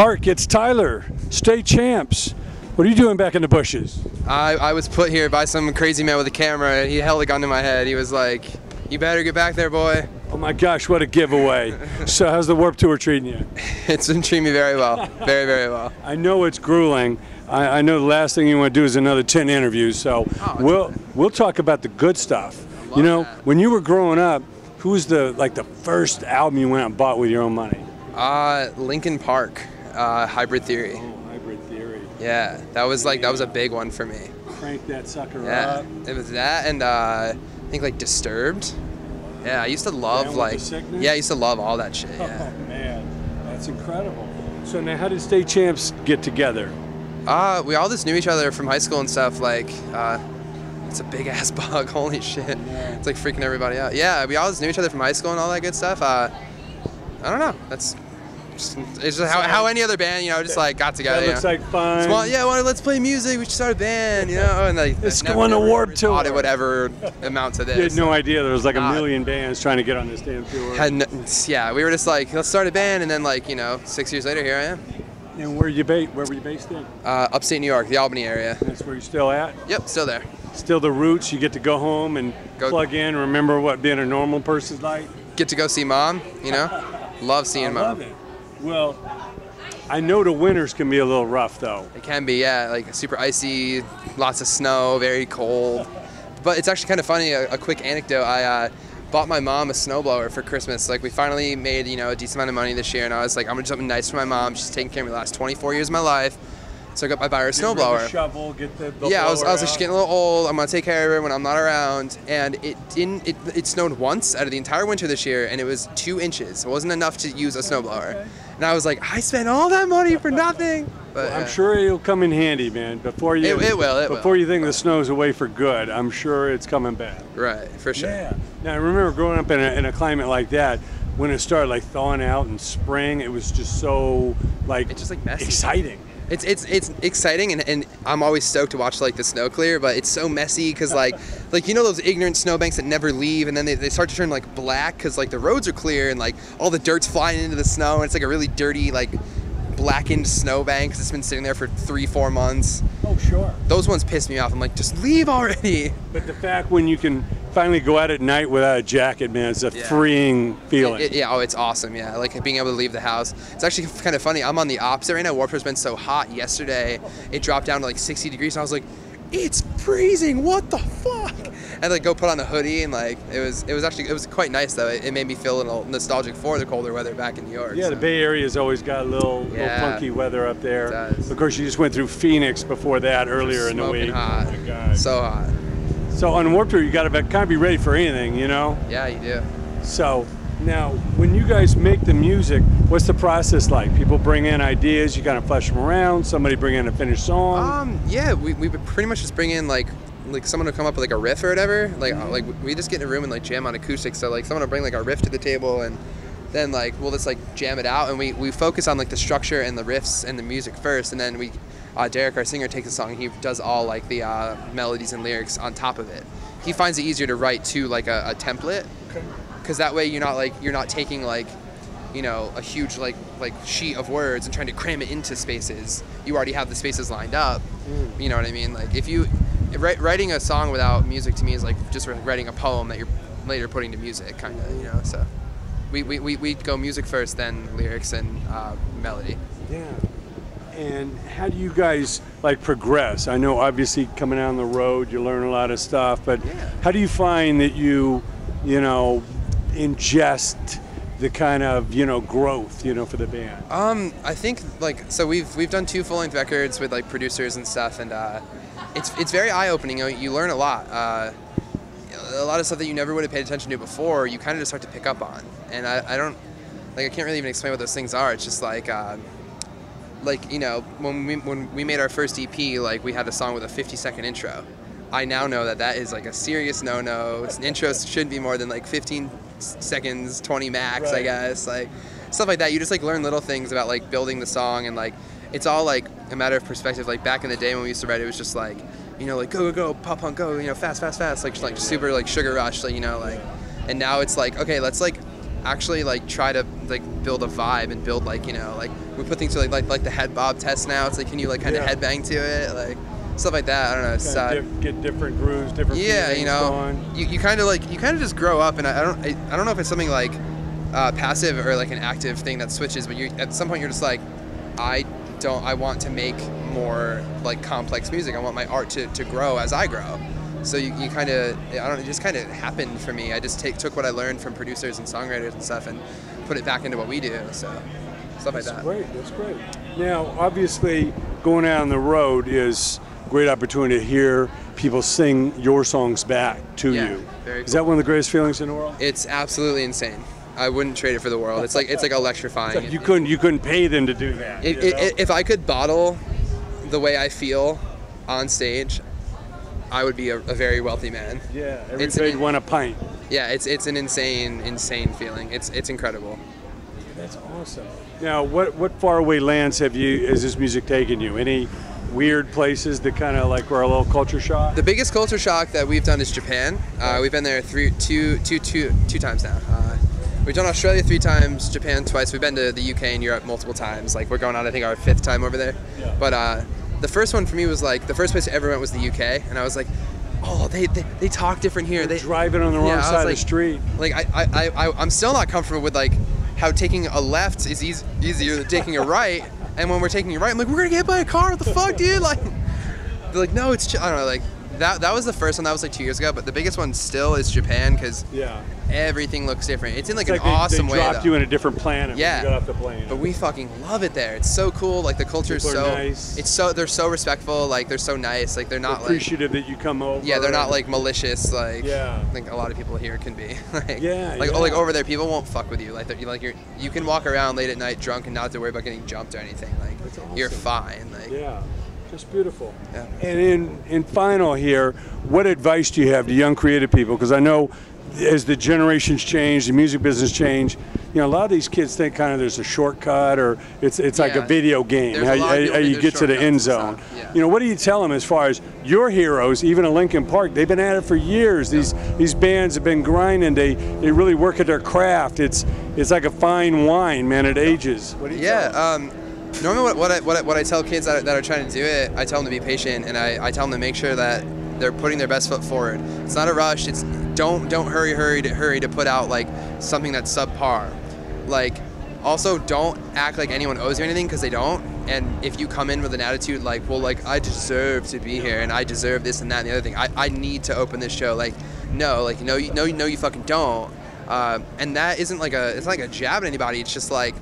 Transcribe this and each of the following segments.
Park, it's Tyler, state champs. What are you doing back in the bushes? I was put here by some crazy man with a camera. He held a gun to my head. He was like, "You better get back there, boy." Oh my gosh, what a giveaway. So how's the Warped Tour treating you? It's been treating me very well. Very, very well. I know it's grueling. I know the last thing you want to do is another 10 interviews, so we'll talk about the good stuff. You know, when you were growing up, who was the first album you went and bought with your own money? Linkin Park, Hybrid Theory. Oh, Hybrid Theory. Yeah, that was a big one for me. Crank that sucker up. It was that, and I think Disturbed. Yeah, I used to love I used to love all that shit. Yeah. Oh man, that's incredible. So now, how did state champs get together? We all just knew each other from high school and stuff. It's a big ass bug. Holy shit! Yeah. It's like freaking everybody out. Yeah, we all just knew each other from high school and all that good stuff. I don't know. It's just how any other band, just got together. That looks like fun. Let's play music. We should start a band, and let's go on a Warped Tour. It would ever amount to this. You had no idea there was a million bands trying to get on this damn tour. We were just let's start a band, and then 6 years later, here I am. And where were you based in? Upstate New York, the Albany area. That's where you're still at? Yep, still there. Still the roots. You get to go home and plug in, remember what being a normal person's like. Get to go see Mom, Love seeing Mom. I love it. Well, I know the winters can be a little rough, though. It can be, yeah, super icy, lots of snow, very cold. But it's actually kind of funny, a quick anecdote. I bought my mom a snowblower for Christmas. We finally made, a decent amount of money this year, and I was like, I'm gonna do something nice for my mom. She's taken care of me the last 24 years of my life. So I buy her a snowblower. Shovel, get the I was like, she's getting a little old. I'm gonna take care of her when I'm not around. And it snowed once out of the entire winter this year, and it was 2 inches. It wasn't enough to use a snowblower. Okay. And I was like, I spent all that money for nothing. But well, I'm sure it'll come in handy, man. Before you think the snow's away for good, I'm sure it's coming back. Right, for sure. Yeah. Now I remember growing up in a climate like that. When it started thawing out in spring, it was just so it's just messy. Exciting. It's exciting, and I'm always stoked to watch the snow clear, but it's so messy because those ignorant snowbanks that never leave, and then they start to turn black because the roads are clear and all the dirt's flying into the snow, and it's a really dirty blackened snowbank because it's been sitting there for 3-4 months. Oh sure. Those ones piss me off. I'm like, just leave already. But the fact when you can finally go out at night without a jacket, man, it's a freeing feeling. It's awesome, yeah. Being able to leave the house. It's actually kind of funny. I'm on the opposite right now. Warped Tour's been so hot. Yesterday, it dropped down to 60 degrees, and I was like, it's freezing. What the fuck? And go put on a hoodie, and it was quite nice though. It made me feel a little nostalgic for the colder weather back in New York. Yeah, so. The Bay Area's always got a little funky weather up there. It does. Of course, you just went through Phoenix before that earlier in the week. Hot. Oh my God. So hot. So on Warped Tour, you got to kind of be ready for anything, Yeah, you do. So now, when you guys make the music, what's the process like? People bring in ideas, you kind of flesh them around. Somebody bring in a finished song. Yeah, we pretty much just bring in someone will come up with a riff or whatever. We just get in a room and jam on acoustics. So someone will bring a riff to the table, and then we'll just jam it out, and we focus on the structure and the riffs and the music first, and then Derek, our singer, takes a song and he does all the melodies and lyrics on top of it. He finds it easier to write to a template, because that way you're not taking a huge sheet of words and trying to cram it into spaces. You already have the spaces lined up. You know what I mean? Writing a song without music to me is just writing a poem that you're later putting to music, kind of. So we go music first, then lyrics and melody. Yeah. And how do you guys progress? I know obviously coming out on the road you learn a lot of stuff, but how do you find that you ingest the kind of growth for the band? I think so we've done 2 full-length records with producers and stuff, and it's very eye-opening. You learn a lot. A lot of stuff that you never would have paid attention to before, you kind of just start to pick up on. And I can't really even explain what those things are. It's just when we made our first EP, we had a song with a 50-second intro. I now know that is a serious no-no. Intros shouldn't be more than 15 seconds, 20 max, right. I guess. Stuff like that. You just learn little things about building the song, and it's all a matter of perspective. Back in the day when we used to write, it was just go, go, go, pop punk, go, fast, fast, fast, super sugar rush, and now it's okay, let's actually like try to like build a vibe and build like, you know, like we put things to like the head bob test now. It's like, can you like kind of headbang to it, like stuff like that. I don't know. It's get different grooves, different you know, going. you kind of just grow up, and I don't know if it's something like passive or like an active thing that switches, but you at some point you're just like, I want to make more like complex music. I want my art to grow as I grow. So you kind of, I don't know, it just kind of happened for me. I just took what I learned from producers and songwriters and stuff and put it back into what we do. So stuff like that. That's great. That's great. Now, obviously, going out on the road is a great opportunity to hear people sing your songs back to you. Very cool. Is that one of the greatest feelings in the world? It's absolutely insane. I wouldn't trade it for the world. It's like electrifying. It's like you couldn't pay them to do that. If I could bottle the way I feel on stage, I would be a very wealthy man. Yeah, everybody want a pint. Yeah, it's an insane feeling. It's incredible. That's awesome. Now, what faraway lands has this music taken you? Any weird places that kind of like were a little culture shock? The biggest culture shock that we've done is Japan. We've been there two times now. We've done Australia 3 times, Japan twice. We've been to the UK and Europe multiple times. Like we're going on, I think, our 5th time over there. Yeah. But the first one for me was like, the first place I ever went was the UK, and I was like, oh, they talk different here. They driving on the wrong side of the street. Like I'm still not comfortable with like how taking a left is easier than taking a right, and when we're taking a right, I'm like, we're gonna get hit by a car. What the fuck, dude? Like, they're like, no, it's I don't know. Like that was the first one. That was like 2 years ago. But the biggest one still is Japan, because everything looks different. It's in like an awesome way. They dropped you in a different planet. Yeah, when you got off the plane. But we fucking love it there. It's so cool. Like the culture is so nice. They're so respectful. Like they're so nice. Like they're not appreciative that you come over. Yeah, they're not like malicious. Like I think a lot of people here can be. Like over there, people won't fuck with you. Like you can walk around late at night drunk and not have to worry about getting jumped or anything. Like awesome. You're fine. Like just beautiful. Yeah. And in final here, what advice do you have to young creative people? Because I know as the generations change, the music business change, you know, a lot of these kids think kind of there's a shortcut, or it's like a video game, how you get to the end zone. You know, what do you tell them as far as your heroes, even at Linkin Park? They've been at it for years. These bands have been grinding. They really work at their craft. It's like a fine wine, man. It ages. What do you tell them? Normally what I tell kids that are trying to do it, I tell them to be patient, and I tell them to make sure that they're putting their best foot forward. It's not a rush. It's don't hurry to put out like something that's subpar. Like also don't act like anyone owes you anything, because they don't. And if you come in with an attitude like, well, like I deserve to be here and I deserve this and that and the other thing, I need to open this show, like no, like no you fucking don't. And that isn't like it's not like a jab at anybody. It's just like,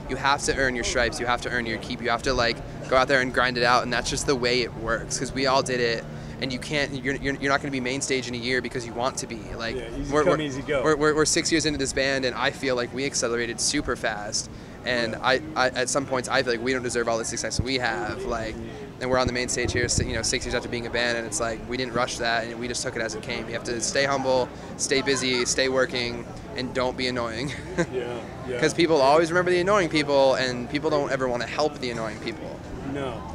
you have to earn your stripes, you have to earn your keep, you have to like go out there and grind it out, and that's just the way it works, because we all did it. And you can't, you're not going to be main stage in a year because you want to be. Like, easy come, easy go. We're 6 years into this band, and I feel like we accelerated super fast. And I at some points I feel like we don't deserve all the success we have. Like, and we're on the main stage here, 6 years after being a band, and it's like we didn't rush that, and we just took it as it came. You have to stay humble, stay busy, stay working, and don't be annoying. Because people always remember the annoying people, and people don't ever want to help the annoying people. No.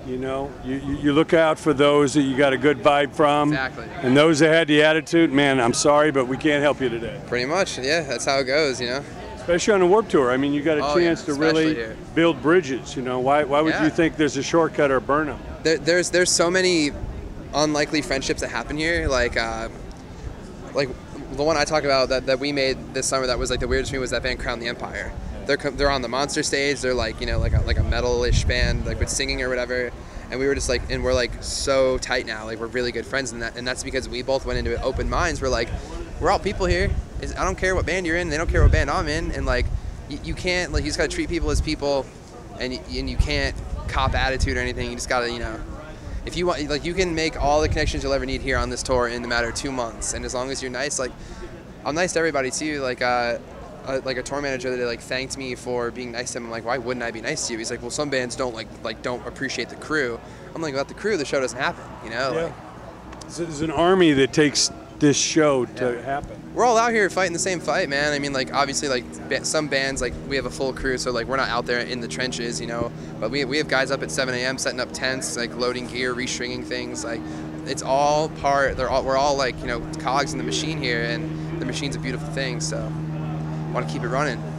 You know, you look out for those that you got a good vibe from. Exactly. And those that had the attitude, man, I'm sorry, but we can't help you today. Pretty much, yeah. That's how it goes, you know. Especially on a Warped Tour. I mean, you got a chance to really build bridges. You know, why would you think there's a shortcut or burn them? There's so many unlikely friendships that happen here. Like the one I talk about that we made this summer that was like the weirdest for me was that band Crown the Empire. They're on the Monster stage. They're like, you know, like a metal-ish band, like with singing or whatever. And we were just like, and we're like so tight now. Like we're really good friends, and that's because we both went into it open minds. We're like, we're all people here. I don't care what band you're in. They don't care what band I'm in. And like, you can't, like, you just gotta treat people as people, and you can't cop attitude or anything. You just gotta, you know, if you want, like, you can make all the connections you'll ever need here on this tour in the matter of 2 months. And as long as you're nice, like, I'm nice to everybody too. Like a tour manager that like thanked me for being nice to him. I'm like, why wouldn't I be nice to you? He's like, well, some bands don't don't appreciate the crew. I'm like, without the crew, the show doesn't happen, you know? Yeah. There's an army that takes this show to happen. We're all out here fighting the same fight, man. I mean, like, obviously, like, some bands, like, we have a full crew, so, like, we're not out there in the trenches, you know? But we have guys up at 7 a.m. setting up tents, like, loading gear, restringing things. Like, it's all part, we're all, like, you know, cogs in the machine here, and the machine's a beautiful thing, so. want to keep it running.